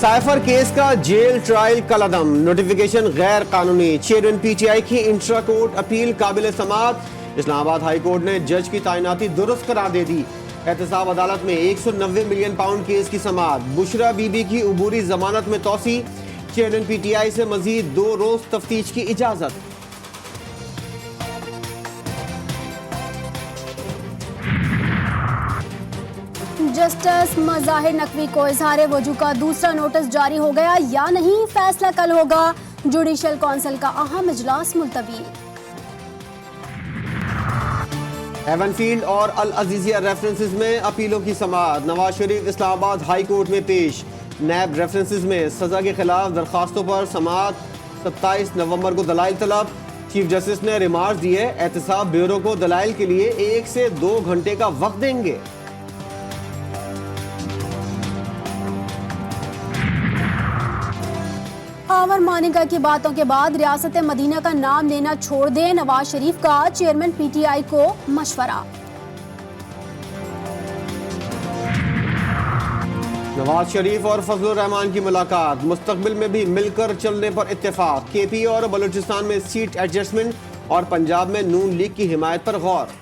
Cipher case का jail trial कलअदम, notification गैर कानूनी। चेयरमैन पीटीआई की इंट्रा कोर्ट अपील काबिल समाअत। इस्लामाबाद हाई कोर्ट ने जज की तैनाती दुरुस्त करार दे दी। एहतसाब अदालत में 190 मिलियन पाउंड केस की समाअत। बुशरा बीबी की उबूरी जमानत में तोसी। चेयरमैन पीटीआई से मजीद 2 रोज तफ्तीश की इजाजत। जस्टिस मज़ाहिर नकवी को इजहार वजू का दूसरा नोटिस जारी हो गया या नहीं, फैसला कल होगा। जुडिशल काउंसिल का अहम इजलास मुलतवी। हेवनफील्ड और अल अजीजिया रेफरेंसेस में अपीलों की समाअत। नवाज शरीफ इस्लामाबाद हाई कोर्ट में पेश। नैब रेफरेंसेस में सजा के खिलाफ दरखास्तों पर समाअत। 27 नवंबर को दलाइल तलब। चीफ जस्टिस ने रिमार्क्स दिए, एहतसाब ब्यूरो को दलाइल के लिए 1 से 2 घंटे का वक्त देंगे। आवर मानिका की बातों के बाद रियासत मदीना का नाम लेना छोड़ दें, नवाज शरीफ का चेयरमैन पीटीआई को मशवरा। नवाज शरीफ और फजलुर रहमान की मुलाकात। मुस्तकबिल में भी मिलकर चलने पर इत्तेफाक। केपी और बलूचिस्तान में सीट एडजस्टमेंट और पंजाब में नून लीग की हिमायत पर गौर।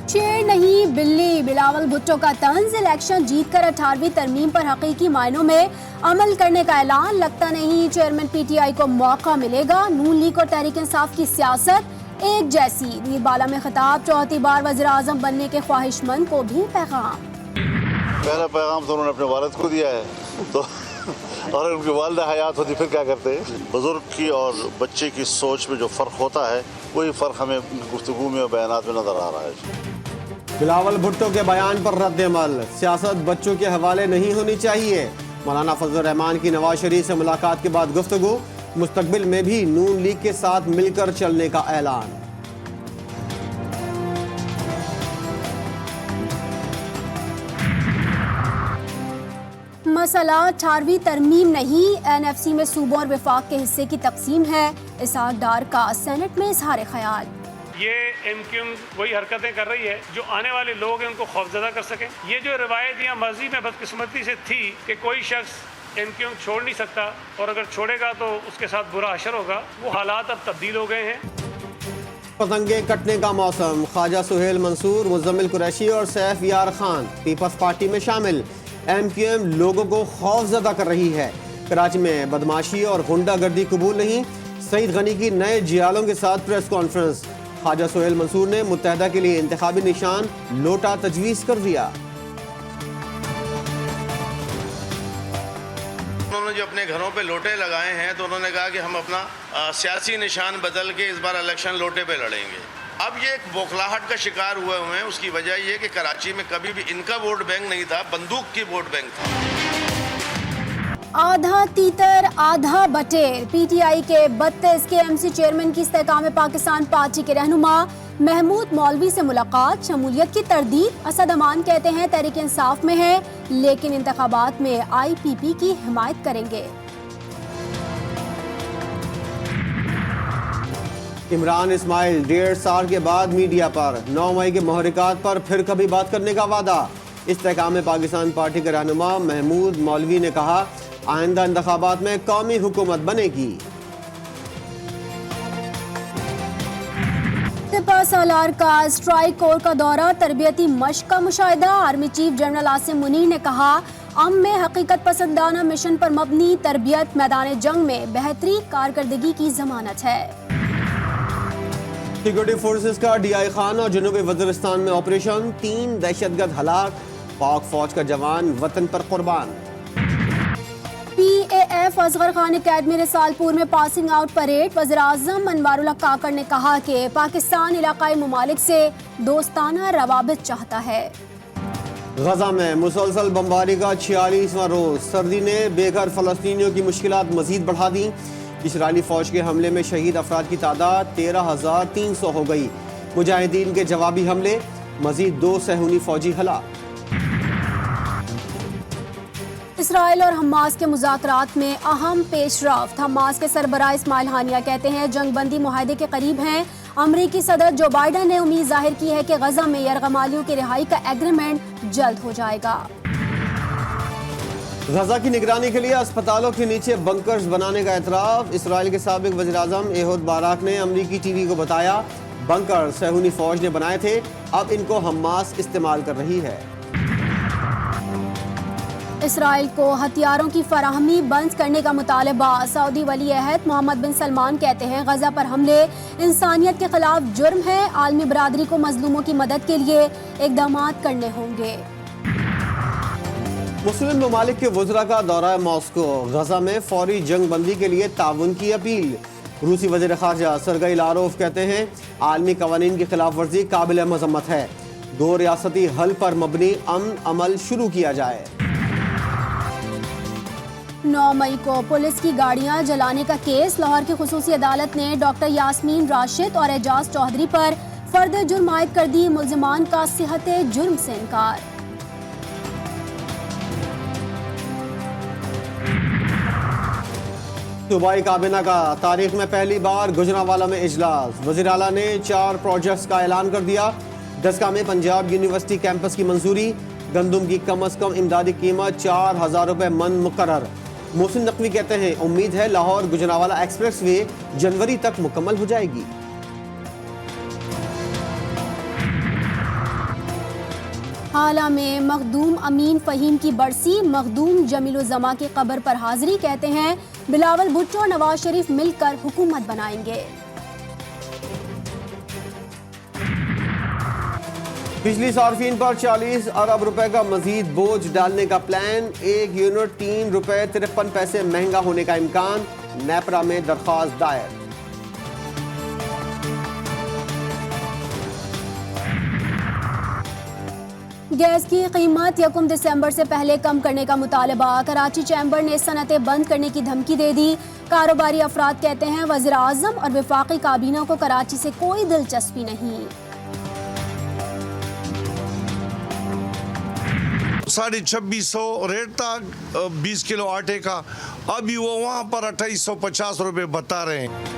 शेर नहीं बिल्ली, बिलावल भुट्टो का तंज। इलेक्शन जीतकर 18वीं तरमीम पर हकीकी मायनों में अमल करने का ऐलान। लगता नहीं चेयरमैन पीटीआई को मौका मिलेगा। नून लीग और तहरीक इंसाफ की सियासत एक जैसी। नीर बाला में खिताब। चौथी बार वज़ीर आज़म बनने के ख्वाहिशमंद को भी पैगाम। पहला पैगाम तो उन्होंने अपने वालिद को दिया है, तो और उनकी वालिदा हयात होती फिर क्या करते हैं। बुजुर्ग की और बच्चे की सोच में जो फ़र्क होता है वही फ़र्क हमें गुफ्तगू में और बयानात में नज़र आ रहा है। बिलावल भुट्टो के बयान पर रद्द-ए-अमल। सियासत बच्चों के हवाले नहीं होनी चाहिए। मौलाना फजलुर रहमान की नवाज शरीफ से मुलाकात के बाद गुफ्तगू। मुस्तकबिल में भी नून लीग के साथ मिलकर चलने का ऐलान। मसला 18वीं तरमीम नहीं, एनएफसी में सूबों और विफाक के हिस्से की तकसीम है। इसहाक डार का सेनेट में इजहार ख्याल। ये एमक्यूएम वही हरकतें कर रही है जो आने वाले लोग हैं उनको खौफजदा कर सके। ये जो रिवायत या मर्जी में बदकिस्मती से थी कि कोई शख्स एमक्यूएम छोड़ नहीं सकता और अगर छोड़ेगा तो उसके साथ बुरा असर होगा, वो हालात अब तब्दील हो गए हैं। पतंगे कटने का मौसम। ख्वाजा सुहेल मंसूर, मुजम्मिल कुरैशी और सैफ यार खान पीपल्स पार्टी में शामिल। एमक्यूएम लोगों को खौफजदा कर रही है। कराची में बदमाशी और गुंडागर्दी कबूल नहीं। सईद गनी की नए जियालों के साथ प्रेस कॉन्फ्रेंस। ख्वाजा सुहेल मंसूर ने मुत्तहदा के लिए इंतखाबी निशान लोटा तजवीज़ कर दिया। उन्होंने जो अपने घरों पे लोटे लगाए हैं तो उन्होंने कहा कि हम अपना सियासी निशान बदल के इस बार इलेक्शन लोटे पे लड़ेंगे। अब ये एक बौखलाहट का शिकार हुए हुए हैं। उसकी वजह ये कि कराची में कभी भी इनका वोट बैंक नहीं था, बंदूक की वोट बैंक था। आधा तीतर आधा बटेर। पीटीआई के 32 के एमसी चेयरमैन की इस्तेकाम पाकिस्तान पार्टी के रहनुमा महमूद मौलवी से मुलाकात। शमूलियत की तरदीद। असद अमान कहते हैं तहरीक इंसाफ में है लेकिन इंतखाबात में आईपीपी की हिमायत करेंगे। इमरान इस्माइल 1.5 साल के बाद मीडिया पर। 9 मई के मुहर्रिकात पर फिर कभी बात करने का वादा। इस्तेकाम पाकिस्तान पार्टी के रहनुमा महमूद मौलवी ने कहा आइंदा इंतखाबात में कौमी हुकूमत बनेगी। सिपा सालार का स्ट्राइक कोर का दौरा। तरबियती मश्क का मुशाहिदा। Army chief general Asim Munir ने कहा अम में हकीकत पसंदाना मिशन पर मबनी तरबियत मैदान जंग में बेहतरी कारकर्दगी की जमानत है। सिक्योरिटी फोर्सेस का डीआई खान और जनूबी वजीरिस्तान में ऑपरेशन। 3 दहशतगर्द हलाक। पाक फौज का जवान वतन पर कुर्बान। PAF असगर खान अकेडमी रिसालपुर में पासिंग आउट परेड। वज़ीर आज़म अनवारुल हक काकड़ ने कहा कि पाकिस्तान इलाकाई ममालिक से दोस्ताना रवाबित चाहता है। गजा में मुसलसल बमबारी का 46वां रोज। सर्दी ने बेघर फलस्तीनियों की मुश्किलात मजीद बढ़ा दी। इजरायली फौज के हमले में शहीद अफराद की तादाद 13,300 हो गई। मुजाहिदीन के जवाबी हमले। मजीद 2 सहूनी फौजी हलाक। इसराइल और हमास के मुज़ाकरात में अहम पेशरफ्त। हमास के सरबराह इस्माइल हानिया कहते हैं जंग बंदी मुआहदे के करीब हैं। अमरीकी सदर जो बाइडन ने उम्मीद जाहिर की है कि गजा में यरगमालियों की रिहाई का एग्रीमेंट जल्द हो जाएगा। गजा की निगरानी के लिए अस्पतालों के नीचे बंकर्स बनाने का एतराफ़। इसराइल के साबिक वज़ीर-ए-आज़म एहूद बाराक ने अमरीकी टीवी को बताया, बंकर सहूनी फौज ने बनाए थे, अब इनको हमास इस्तेमाल कर रही है। इसराइल को हथियारों की फराहमी बंद करने का मुतालबा। सऊदी वली अहद मोहम्मद बिन सलमान कहते हैं, गजा पर हमले इंसानियत के खिलाफ जुर्म है, आलमी बरादरी को मजलूमों की मदद के लिए इक़दाम करने होंगे। मुस्लिम ममालिक के वज़रा का दौरा मॉस्को। गजा में फौरी जंग बंदी के लिए ताउन की अपील। रूसी वज़ीर ख़ारजा सरगई लारोफ कहते हैं, आलमी कवानीन की खिलाफ वर्जी काबिल मज़म्मत है, 2 रियासती हल पर मबनी अमन अमल शुरू किया जाए। 9 मई को पुलिस की गाड़ियां जलाने का केस। लाहौर की खुसूसी अदालत ने डॉक्टर यास्मीन राशिद और एजाज चौधरी पर फर्द जुर्म आयद कर दी। मुल्जिमान का सिहत जुर्म से इनकार। सूबाई काबीना का तारीख में पहली बार गुजरांवाला में इजलास। वज़ीर आला ने 4 प्रोजेक्ट्स का ऐलान कर दिया। दसका में पंजाब यूनिवर्सिटी कैंपस की मंजूरी। गंदम की कम अज़ कम इमदादी कीमत 4000 रुपये मन मुकर्रर। मोहसिन नकवी कहते हैं, उम्मीद है लाहौर गुजरांवाला एक्सप्रेस वे जनवरी तक मुकम्मल हो जाएगी। हाला में मखदूम अमीन फ़हीम की बरसी। मखदूम जमीलुज़्ज़मा की कब्र पर हाजिरी। कहते हैं, बिलावल भुट्टो और नवाज शरीफ मिलकर हुकूमत बनाएंगे। बिजली सार्फिन पर 40 अरब रुपए का मजीद बोझ डालने का प्लान। 1 यूनिट 3 रुपए 53 पैसे महंगा होने का इम्कान। नेपरा में दरख्वास्त दायर। गैस की कीमत 1 दिसंबर से पहले कम करने का मुतालबा। कराची चैम्बर ने सनतें बंद करने की धमकी दे दी। कारोबारी अफराद कहते हैं, वज़ीर आज़म और वफाकी काबीना को कराची से कोई दिलचस्पी नहीं। 2650 रेट था 20 किलो आटे का, अभी वो वहाँ पर 2850 रुपये बता रहे हैं।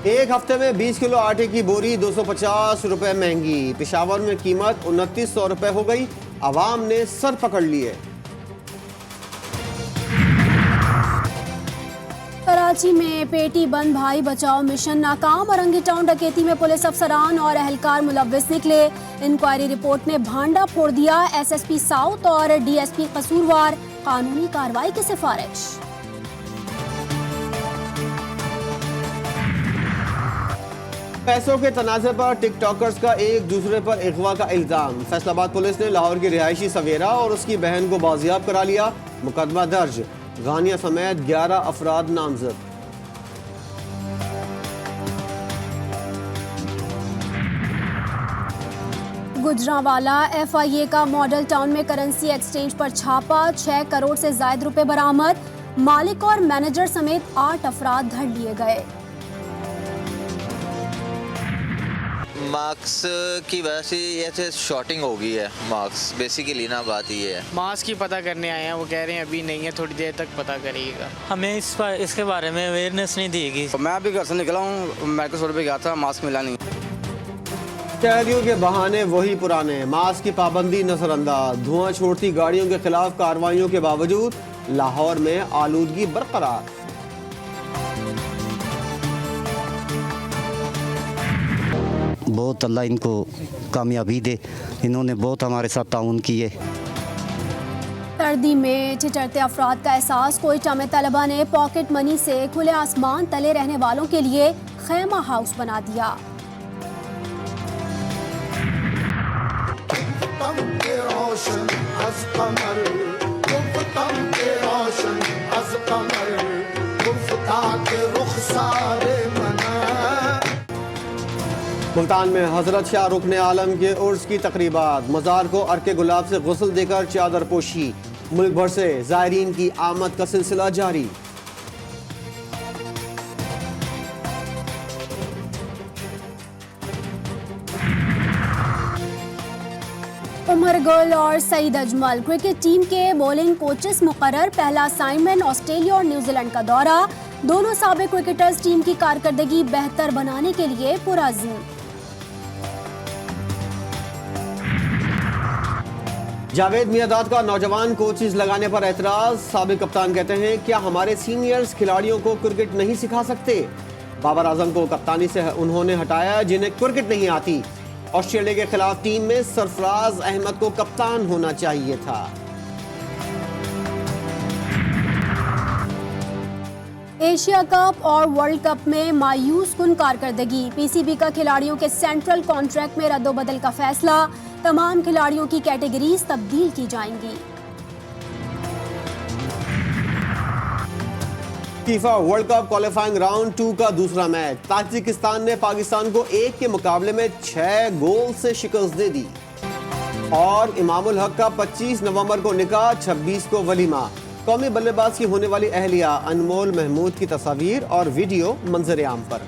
एक हफ्ते में 20 किलो आटे की बोरी 250 रुपए महंगी। पेशावर में कीमत 2900 रुपए हो गई। अवाम ने सर पकड़ लिए। कराची में पेटी बंद भाई बचाओ मिशन नाकाम। औरंगी टाउन डकैती में पुलिस अफसरान और अहलकार मुलव्विस निकले। इंक्वायरी रिपोर्ट ने भांडा फोड़ दिया। SSP साउथ और DSP कसूरवार। कानूनी कार्रवाई की सिफारिश। पैसों के तनाज़े पर टिकटॉकर्स का एक दूसरे पर अगवा का इल्ज़ाम। फैसलाबाद पुलिस ने लाहौर की रिहायशी सवेरा और उसकी बहन को बाजियाब करा लिया। मुकदमा दर्ज। गानिया समेत 11 अफराद नामजद। गुजरांवाला FIA का मॉडल टाउन में करेंसी एक्सचेंज पर छापा। 6 करोड़ से ज्यादा रुपए बरामद। मालिक और मैनेजर समेत 8 अफराद धर लिए गए। मार्क्स की वजह से ऐसे शॉर्टिंग हो गई है। मार्क्स बेसिकली ना बात ये है। मार्क्स की पता करने आए हैं, वो कह रहे हैं अभी नहीं है, थोड़ी देर तक पता करिएगा। हमें इसके बारे में अवेयरनेस नहीं दी गई। मैं अभी घर से निकला हूँ, मेडिकल स्टोर पे गया था, मास्क मिला नहीं। शहरियों के बहाने वही पुराने। मास्क की पाबंदी नजरअंदाज। धुआं छोड़ती गाड़ियों के खिलाफ कार्रवाइयों के बावजूद लाहौर में आलूदगी बरकरार। बहुत अल्लाह इनको कामयाबी दे, इन्होंने बहुत हमारे साथ ताउन किए। सर्दी में ठिठुरते अफराद का एहसास। कोयटा में तलबा ने पॉकेट मनी से खुले आसमान तले रहने वालों के लिए खैमा हाउस बना दिया। मुल्तान में हजरत शाह रुकने आलम के उर्स की तकरीबात। मज़ार को अर्के गुलाब से गुस्ल देकर चादर पोशी। मुल्क भर से ज़ायरीन की आमद का सिलसिला जारी। उमर गुल और सईद अजमल क्रिकेट टीम के बॉलिंग कोचेस मुकर्रर। पहला असाइनमेंट ऑस्ट्रेलिया और न्यूजीलैंड का दौरा। दोनों साबिक क्रिकेटर्स टीम की कारकर्दगी बेहतर बनाने के लिए पुरअज़्म। जावेद मियादाद का नौजवान कोचेज लगाने पर एतराज। साबिक कप्तान कहते हैं क्या हमारे सीनियर्स खिलाड़ियों को क्रिकेट नहीं सिखा सकते। बाबर आजम को कप्तानी से उन्होंने हटाया जिन्हें क्रिकेट नहीं आती। ऑस्ट्रेलिया के खिलाफ टीम में सरफराज अहमद को कप्तान होना चाहिए था। एशिया कप और वर्ल्ड कप में मायूस कुन कारकर्दगी। पीसीबी का खिलाड़ियों के सेंट्रल कॉन्ट्रैक्ट में रद्दोबदल का फैसला। तमाम खिलाड़ियों की कैटेगरीज तब्दील की जाएंगी। FIFA world cup qualifying round 2 का दूसरा मैच। ताजिकिस्तान ने पाकिस्तान को 1 के मुकाबले में 6 गोल से शिकस्त दे दी। और इमामुल हक का 25 नवंबर को निकाह, 26 को वलीमा। कौमी बल्लेबाज की होने वाली अहलिया अनमोल महमूद की तस्वीर और वीडियो मंजर आम पर।